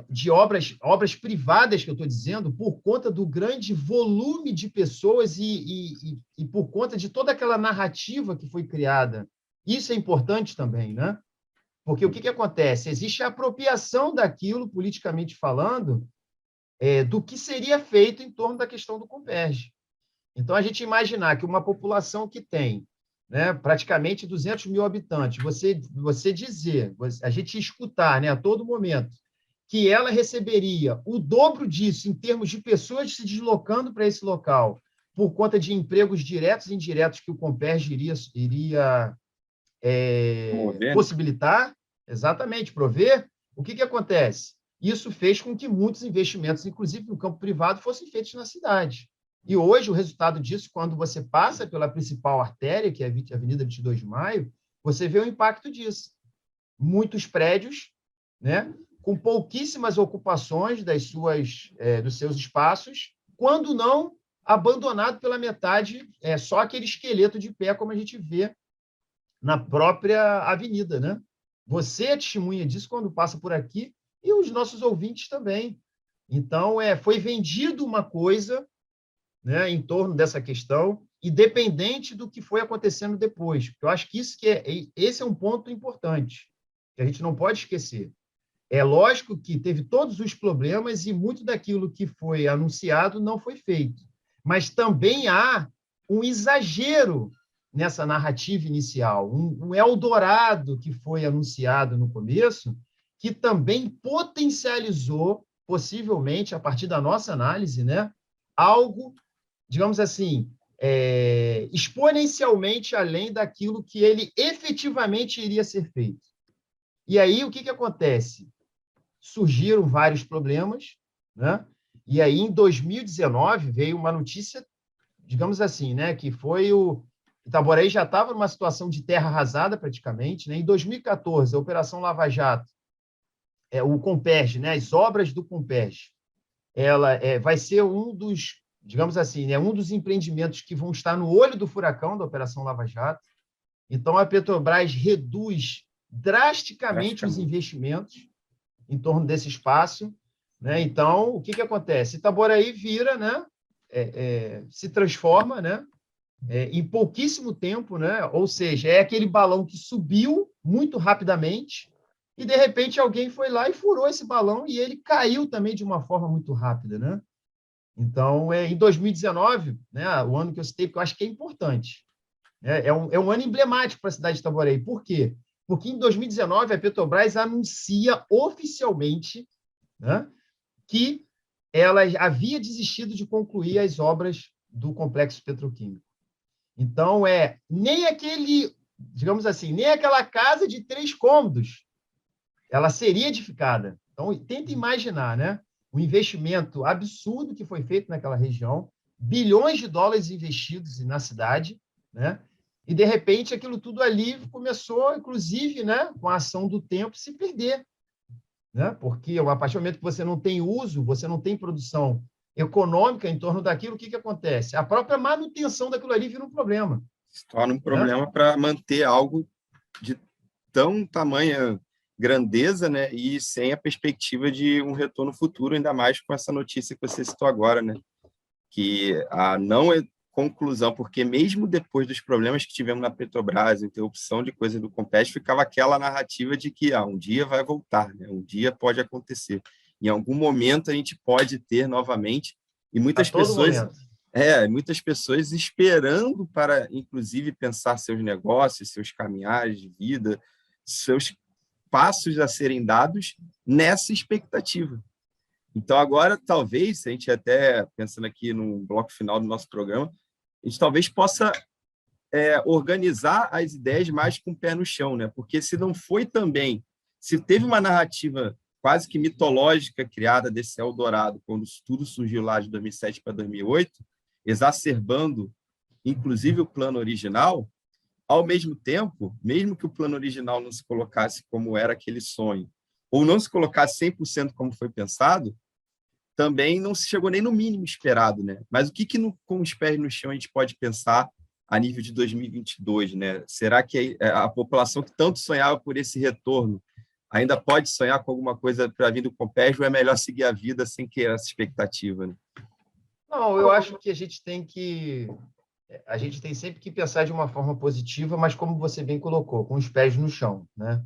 de obras privadas, que eu estou dizendo, por conta do grande volume de pessoas e por conta de toda aquela narrativa que foi criada. Isso é importante também, né? Porque o que acontece? Existe a apropriação daquilo, politicamente falando, do que seria feito em torno da questão do Comperj. Então, a gente imaginar que uma população que tem, né, praticamente 200 mil habitantes, você dizer, a gente escutar, né, a todo momento, que ela receberia o dobro disso em termos de pessoas se deslocando para esse local, por conta de empregos diretos e indiretos que o Comperj iria possibilitar, exatamente, prover. O que acontece? Isso fez com que muitos investimentos, inclusive no campo privado, fossem feitos na cidade. E hoje, o resultado disso, quando você passa pela principal artéria, que é a Avenida 22 de Maio, você vê o impacto disso. Muitos prédios, né, com pouquíssimas ocupações dos seus espaços, quando não abandonado pela metade, só aquele esqueleto de pé, como a gente vê na própria avenida, né? Você é testemunha disso quando passa por aqui e os nossos ouvintes também. Então, foi vendido uma coisa, né, em torno dessa questão, independente do que foi acontecendo depois. Eu acho que esse é um ponto importante, que a gente não pode esquecer. É lógico que teve todos os problemas e muito daquilo que foi anunciado não foi feito. Mas também há um exagero nessa narrativa inicial, um Eldorado que foi anunciado no começo, que também potencializou, possivelmente, a partir da nossa análise, né, algo, digamos assim, exponencialmente além daquilo que ele efetivamente iria ser feito. E aí, o que acontece? Surgiram vários problemas, né? E aí, em 2019, veio uma notícia, digamos assim, né, que foi Itaboraí já estava numa situação de terra arrasada, praticamente, né? Em 2014, a Operação Lava Jato, o Comperj, né, as obras do Comperj, ela vai ser um dos, digamos assim, né, um dos empreendimentos que vão estar no olho do furacão da Operação Lava Jato. Então, a Petrobras reduz drasticamente os investimentos em torno desse espaço, né? Então, o que acontece? Itaboraí vira, né? Se transforma, né? Em pouquíssimo tempo, né? Ou seja, é aquele balão que subiu muito rapidamente e, de repente, alguém foi lá e furou esse balão e ele caiu também de uma forma muito rápida, né? Então, em 2019, né, o ano que eu citei, porque eu acho que é importante, é um ano emblemático para a cidade de Itaboraí. Por quê? Porque em 2019 a Petrobras anuncia oficialmente, né, que ela havia desistido de concluir as obras do complexo petroquímico. Então, nem aquele, digamos assim, nem aquela casa de 3 cômodos, ela seria edificada. Então, tenta imaginar, né? O investimento absurdo que foi feito naquela região, bilhões de dólares investidos na cidade, né? E, de repente, aquilo tudo ali começou, inclusive, né, com a ação do tempo, se perder, né? Porque, a partir do momento que você não tem uso, você não tem produção econômica em torno daquilo, o que acontece? A própria manutenção daquilo ali vira um problema. Se torna um Né? problema para manter algo de tão tamanha grandeza, né? E sem a perspectiva de um retorno futuro, ainda mais com essa notícia que você citou agora, né? Que a não conclusão, porque mesmo depois dos problemas que tivemos na Petrobras, interrupção de coisa do Compete, ficava aquela narrativa de que um dia vai voltar, né? Um dia pode acontecer. Em algum momento a gente pode ter novamente, e A todo momento. muitas pessoas esperando para, inclusive, pensar seus negócios, seus caminhares de vida, seus passos a serem dados nessa expectativa. Então, agora, talvez, a gente até, pensando aqui no bloco final do nosso programa, a gente talvez possa organizar as ideias mais com o pé no chão, né? Porque se não foi também, se teve uma narrativa quase que mitológica criada desse Eldorado, quando tudo surgiu lá de 2007 para 2008, exacerbando, inclusive, o plano original, ao mesmo tempo, mesmo que o plano original não se colocasse como era aquele sonho, ou não se colocasse 100% como foi pensado, também não se chegou nem no mínimo esperado, né? Mas o que com os pés no chão a gente pode pensar a nível de 2022, né? Será que a população que tanto sonhava por esse retorno ainda pode sonhar com alguma coisa para vir do Compés, ou é melhor seguir a vida sem ter essa expectativa, né? Não, eu acho que a gente tem sempre que pensar de uma forma positiva, mas como você bem colocou, com os pés no chão, né?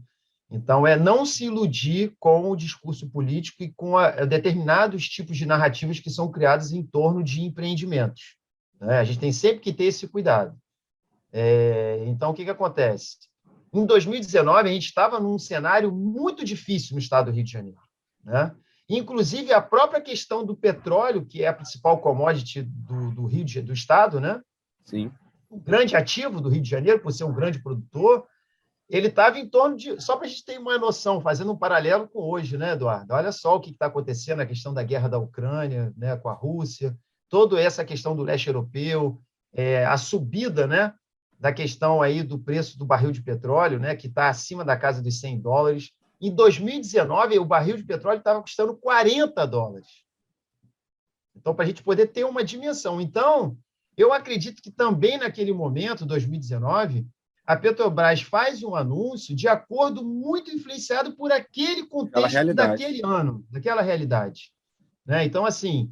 Então, não se iludir com o discurso político e com determinados tipos de narrativas que são criadas em torno de empreendimentos, né? A gente tem sempre que ter esse cuidado. Então, o que acontece? Em 2019, a gente estava num cenário muito difícil no estado do Rio de Janeiro, né? Inclusive, a própria questão do petróleo, que é a principal commodity do estado, né? Sim. O grande ativo do Rio de Janeiro, por ser um grande produtor, ele estava em torno de... Só para a gente ter uma noção, fazendo um paralelo com hoje, né, Eduardo? Olha só o que está acontecendo, a questão da guerra da Ucrânia, né, com a Rússia, toda essa questão do leste europeu, a subida, né, da questão aí do preço do barril de petróleo, né, que está acima da casa dos $100. Em 2019, o barril de petróleo estava custando $40. Então, para a gente poder ter uma dimensão. Então, eu acredito que também naquele momento, 2019, a Petrobras faz um anúncio de acordo muito influenciado por aquele contexto daquele ano, daquela realidade, né? Então, assim,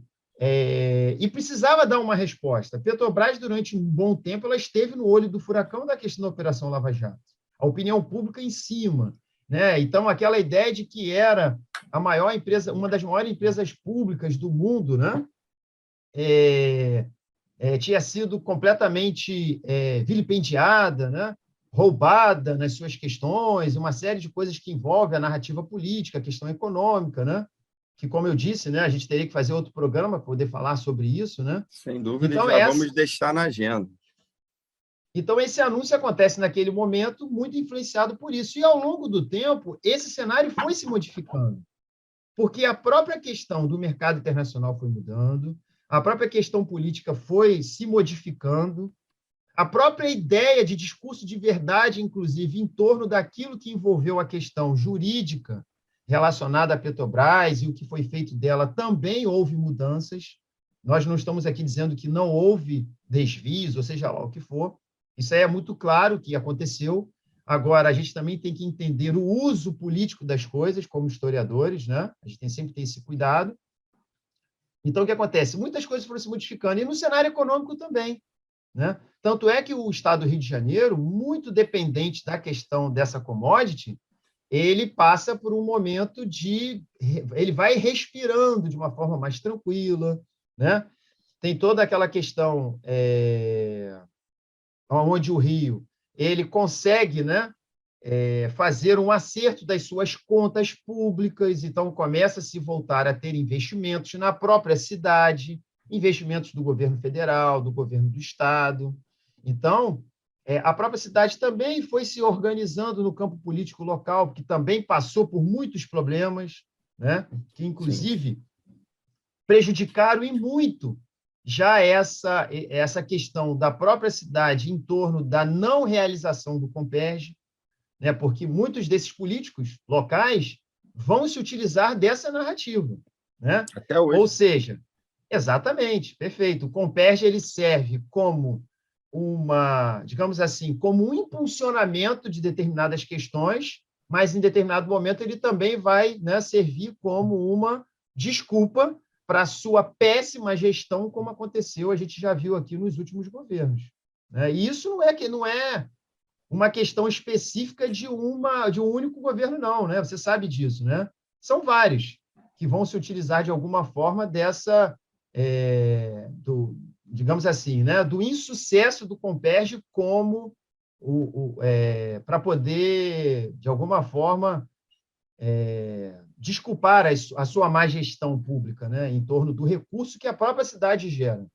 e precisava dar uma resposta. A Petrobras, durante um bom tempo, ela esteve no olho do furacão da questão da Operação Lava Jato. A opinião pública em cima, né? Então, aquela ideia de que era a maior empresa, uma das maiores empresas públicas do mundo, né? Tinha sido completamente vilipendiada, né? Roubada nas suas questões, uma série de coisas que envolvem a narrativa política, a questão econômica, né? Que, como eu disse, né, a gente teria que fazer outro programa para poder falar sobre isso, né? Sem dúvida, então, já vamos deixar na agenda. Então, esse anúncio acontece naquele momento, muito influenciado por isso. E, ao longo do tempo, esse cenário foi se modificando, porque a própria questão do mercado internacional foi mudando, a própria questão política foi se modificando, a própria ideia de discurso de verdade, inclusive, em torno daquilo que envolveu a questão jurídica relacionada à Petrobras e o que foi feito dela, também houve mudanças. Nós não estamos aqui dizendo que não houve desvios, ou seja lá o que for. Isso aí é muito claro que aconteceu. Agora, a gente também tem que entender o uso político das coisas, como historiadores, né? A gente tem sempre que ter esse cuidado. Então, o que acontece? Muitas coisas foram se modificando, e no cenário econômico também, né? Tanto é que o Estado do Rio de Janeiro, muito dependente da questão dessa commodity, ele passa por um momento de... Ele vai respirando de uma forma mais tranquila, né? Tem toda aquela questão onde o Rio ele consegue, né, fazer um acerto das suas contas públicas, então começa a se voltar a ter investimentos na própria cidade, investimentos do governo federal, do governo do estado. Então, a própria cidade também foi se organizando no campo político local, que também passou por muitos problemas, né, que, inclusive, prejudicaram e muito já essa questão da própria cidade em torno da não realização do Comperj, né, porque muitos desses políticos locais vão se utilizar dessa narrativa, né? Até hoje. Ou seja, exatamente, perfeito. O Comperj ele serve como digamos assim, como um impulsionamento de determinadas questões, mas em determinado momento ele também vai, né, servir como uma desculpa para a sua péssima gestão, como aconteceu, a gente já viu aqui nos últimos governos, né? E isso não é uma questão específica de um único governo, não, né? Você sabe disso, né? São vários que vão se utilizar de alguma forma digamos assim, né, do insucesso do Comperj como para poder, de alguma forma, desculpar a sua má gestão pública, né, em torno do recurso que a própria cidade gera,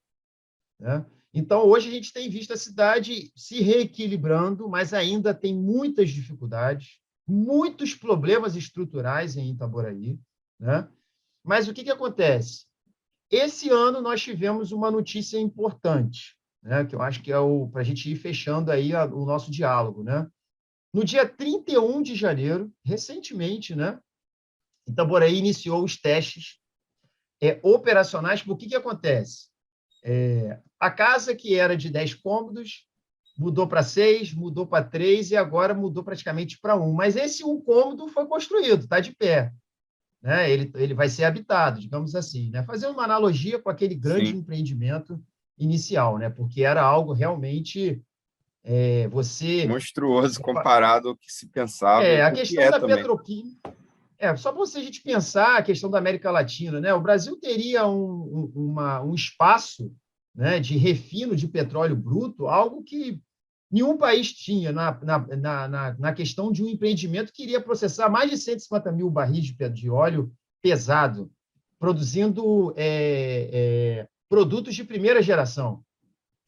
né? Então, hoje a gente tem visto a cidade se reequilibrando, mas ainda tem muitas dificuldades, muitos problemas estruturais em Itaboraí, né? Mas o que acontece? Esse ano nós tivemos uma notícia importante, né, que eu acho que é para a gente ir fechando aí o nosso diálogo, né? No dia 31 de janeiro, recentemente, né, Itaboraí iniciou os testes operacionais. Por que acontece? A casa que era de 10 cômodos mudou para 6, mudou para 3 e agora mudou praticamente para 1. Mas esse 1 cômodo foi construído, está de pé, né? Ele vai ser habitado, digamos assim, né? Fazer uma analogia com aquele grande empreendimento inicial, né? Porque era algo realmente monstruoso comparado ao que se pensava e a o que questão é da também. petroquímica. Só para a gente pensar a questão da América Latina, né? O Brasil teria um espaço, né, de refino de petróleo bruto, algo que nenhum país tinha na questão de um empreendimento que iria processar mais de 150 mil barris de óleo pesado, produzindo produtos de primeira geração.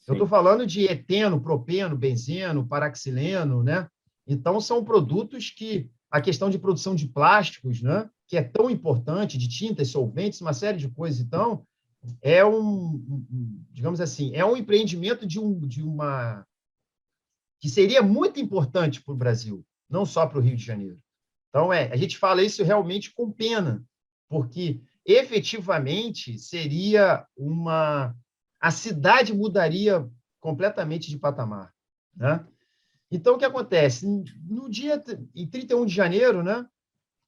Eu estou falando de eteno, propeno, benzeno, paraxileno, né? Então, são produtos que a questão de produção de plásticos, né, que é tão importante, de tintas, solventes, uma série de coisas. Então, digamos assim, é um empreendimento que seria muito importante para o Brasil, não só para o Rio de Janeiro. Então, a gente fala isso realmente com pena, porque efetivamente seria a cidade mudaria completamente de patamar, né? Então, o que acontece? Em 31 de janeiro, né,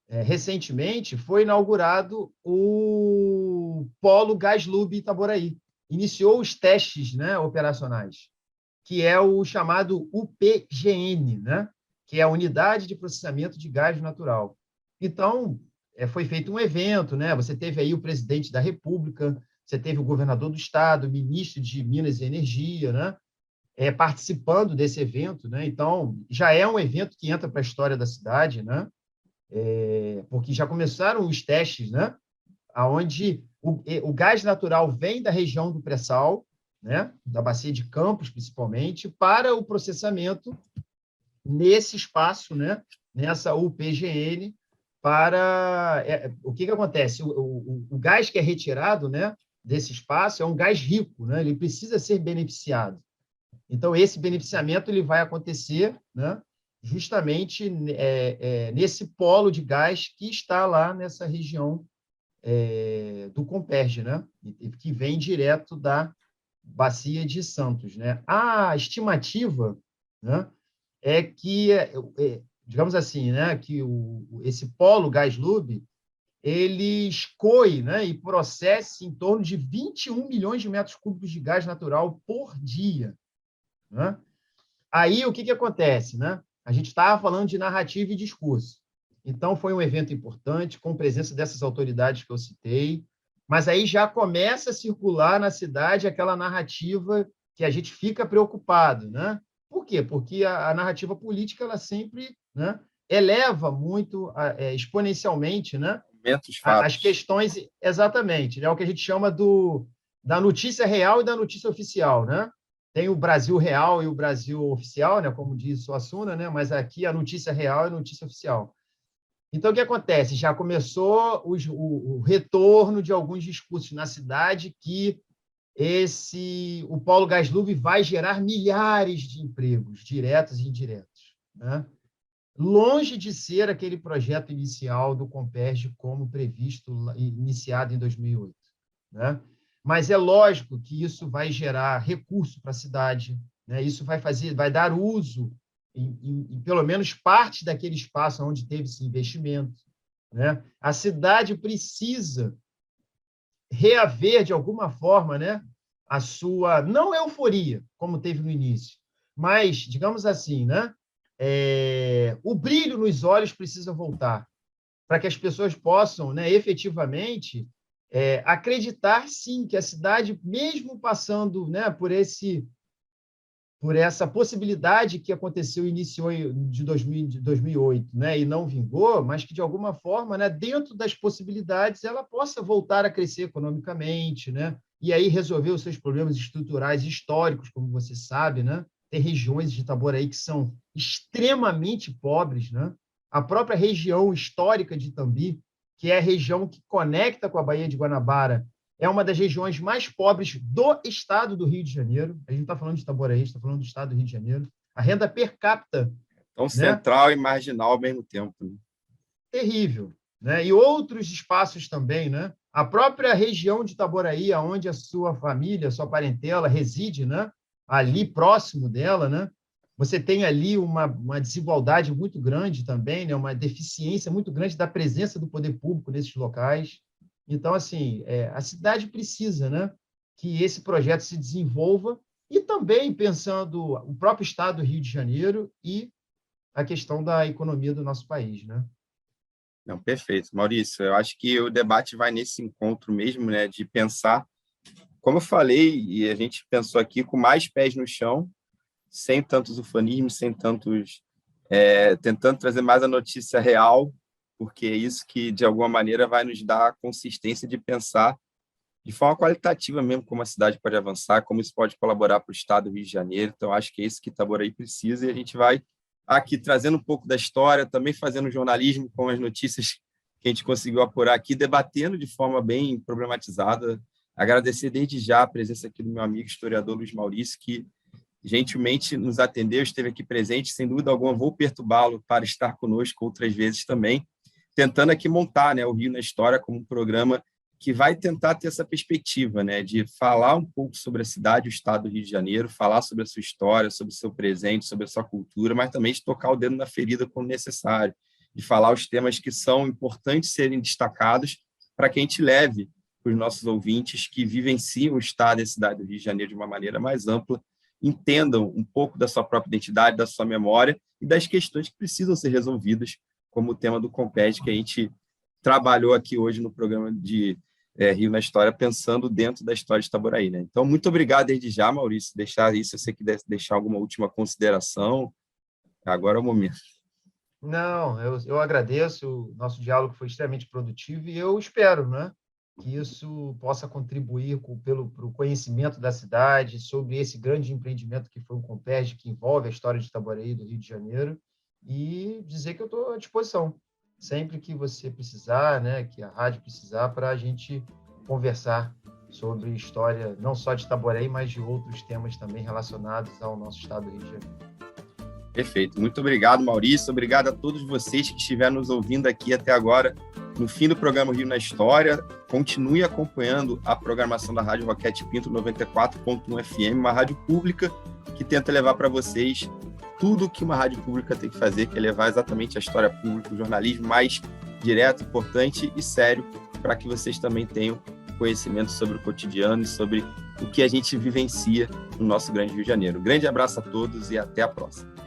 recentemente, foi inaugurado o Polo Gás Lube Itaboraí. Iniciou os testes, né, operacionais, que é o chamado UPGN, né, que é a Unidade de Processamento de Gás Natural. Então, foi feito um evento, né? Você teve aí o presidente da República, você teve o governador do estado, o ministro de Minas e Energia, né, participando desse evento, né? Então, já é um evento que entra para a história da cidade, né? Porque já começaram os testes, né? Onde o gás natural vem da região do pré-sal, né? Da bacia de Campos, principalmente, para o processamento nesse espaço, né? Nessa UPGN, o que acontece? O gás que é retirado, né, desse espaço é um gás rico, né? Ele precisa ser beneficiado. Então, esse beneficiamento ele vai acontecer, né, justamente nesse polo de gás que está lá nessa região do Comperj, né? Que vem direto da Bacia de Santos, né? A estimativa, né, é que, digamos assim, né, que esse polo Gás-Lub ele escoe, né, e processe em torno de 21 milhões de metros cúbicos de gás natural por dia, né? Aí, o que acontece, né? A gente estava falando de narrativa e discurso. Então, foi um evento importante, com presença dessas autoridades que eu citei, mas aí já começa a circular na cidade aquela narrativa que a gente fica preocupado, né? Por quê? Porque a narrativa política ela sempre, né, eleva muito, exponencialmente, né, Aumenta os as fatos. questões, exatamente, né, o que a gente chama da notícia real e da notícia oficial, né? Tem o Brasil real e o Brasil oficial, né, como diz Suassuna, né, mas aqui a notícia real é a notícia oficial. Então, o que acontece? Já começou o retorno de alguns discursos na cidade que o Polo Gás-Lub vai gerar milhares de empregos, diretos e indiretos, né? Longe de ser aquele projeto inicial do Comperj como previsto, iniciado em 2008, né? Mas é lógico que isso vai gerar recurso para a cidade, né? Isso vai dar uso em pelo menos parte daquele espaço onde teve esse investimento, né? A cidade precisa reaver de alguma forma, né, a sua não euforia como teve no início, mas digamos assim, né, o brilho nos olhos precisa voltar para que as pessoas possam, né, efetivamente acreditar sim que a cidade, mesmo passando, né, por essa possibilidade que aconteceu, iniciou de 2008, né, e não vingou, mas que, de alguma forma, né, dentro das possibilidades, ela possa voltar a crescer economicamente, né, e aí resolver os seus problemas estruturais históricos, como você sabe, né? Tem regiões de Itaboraí que são extremamente pobres, né? A própria região histórica de Itambi, que é a região que conecta com a Baía de Guanabara, é uma das regiões mais pobres do estado do Rio de Janeiro. A gente não está falando de Itaboraí, a gente está falando do estado do Rio de Janeiro. A renda per capita, Tão né, central e marginal ao mesmo tempo, né? terrível, né? E outros espaços também, né? A própria região de Itaboraí, onde a sua família, a sua parentela reside, né? Ali próximo dela, né? Você tem ali uma desigualdade muito grande também, né? Uma deficiência muito grande da presença do poder público nesses locais. Então, assim, a cidade precisa, né, que esse projeto se desenvolva e também pensando o próprio estado do Rio de Janeiro e a questão da economia do nosso país, né? Não, perfeito. Maurício, eu acho que o debate vai nesse encontro mesmo, né, de pensar, como eu falei, e a gente pensou aqui, com mais pés no chão, sem tantos ufanismos, sem tantos, tentando trazer mais a notícia real, porque é isso que, de alguma maneira, vai nos dar a consistência de pensar de forma qualitativa mesmo como a cidade pode avançar, como isso pode colaborar para o estado do Rio de Janeiro. Então, acho que é isso que Itaboraí precisa e a gente vai aqui trazendo um pouco da história, também fazendo jornalismo com as notícias que a gente conseguiu apurar aqui, debatendo de forma bem problematizada. Agradecer desde já a presença aqui do meu amigo historiador Luiz Maurício, que gentilmente nos atendeu, esteve aqui presente. Sem dúvida alguma, vou perturbá-lo para estar conosco outras vezes também, tentando aqui montar, né, o Rio na História como um programa que vai tentar ter essa perspectiva, né, de falar um pouco sobre a cidade, o estado do Rio de Janeiro, falar sobre a sua história, sobre o seu presente, sobre a sua cultura, mas também de tocar o dedo na ferida quando necessário, de falar os temas que são importantes serem destacados para que a gente leve para os nossos ouvintes que vivenciam o estado e a cidade do Rio de Janeiro de uma maneira mais ampla, entendam um pouco da sua própria identidade, da sua memória e das questões que precisam ser resolvidas, como o tema do Compete, que a gente trabalhou aqui hoje no programa de Rio na História, pensando dentro da história de Itaboraí, né? Então, muito obrigado desde já, Maurício. Deixar isso, se você quiser deixar alguma última consideração, agora é o momento. Não, eu agradeço, o nosso diálogo foi extremamente produtivo e eu espero, né, que isso possa contribuir para o conhecimento da cidade sobre esse grande empreendimento que foi o Comperj, que envolve a história de Itaboraí do Rio de Janeiro, e dizer que eu estou à disposição, sempre que você precisar, né, que a rádio precisar, para a gente conversar sobre história não só de Itaboraí, mas de outros temas também relacionados ao nosso estado do Rio de Janeiro. Perfeito. Muito obrigado, Maurício. Obrigado a todos vocês que estiveram nos ouvindo aqui até agora, no fim do programa Rio na História. Continue acompanhando a programação da Rádio Roquete Pinto 94.1 FM, uma rádio pública que tenta levar para vocês tudo o que uma rádio pública tem que fazer, que é levar exatamente a história pública, o jornalismo mais direto, importante e sério, para que vocês também tenham conhecimento sobre o cotidiano e sobre o que a gente vivencia no nosso grande Rio de Janeiro. Um grande abraço a todos e até a próxima.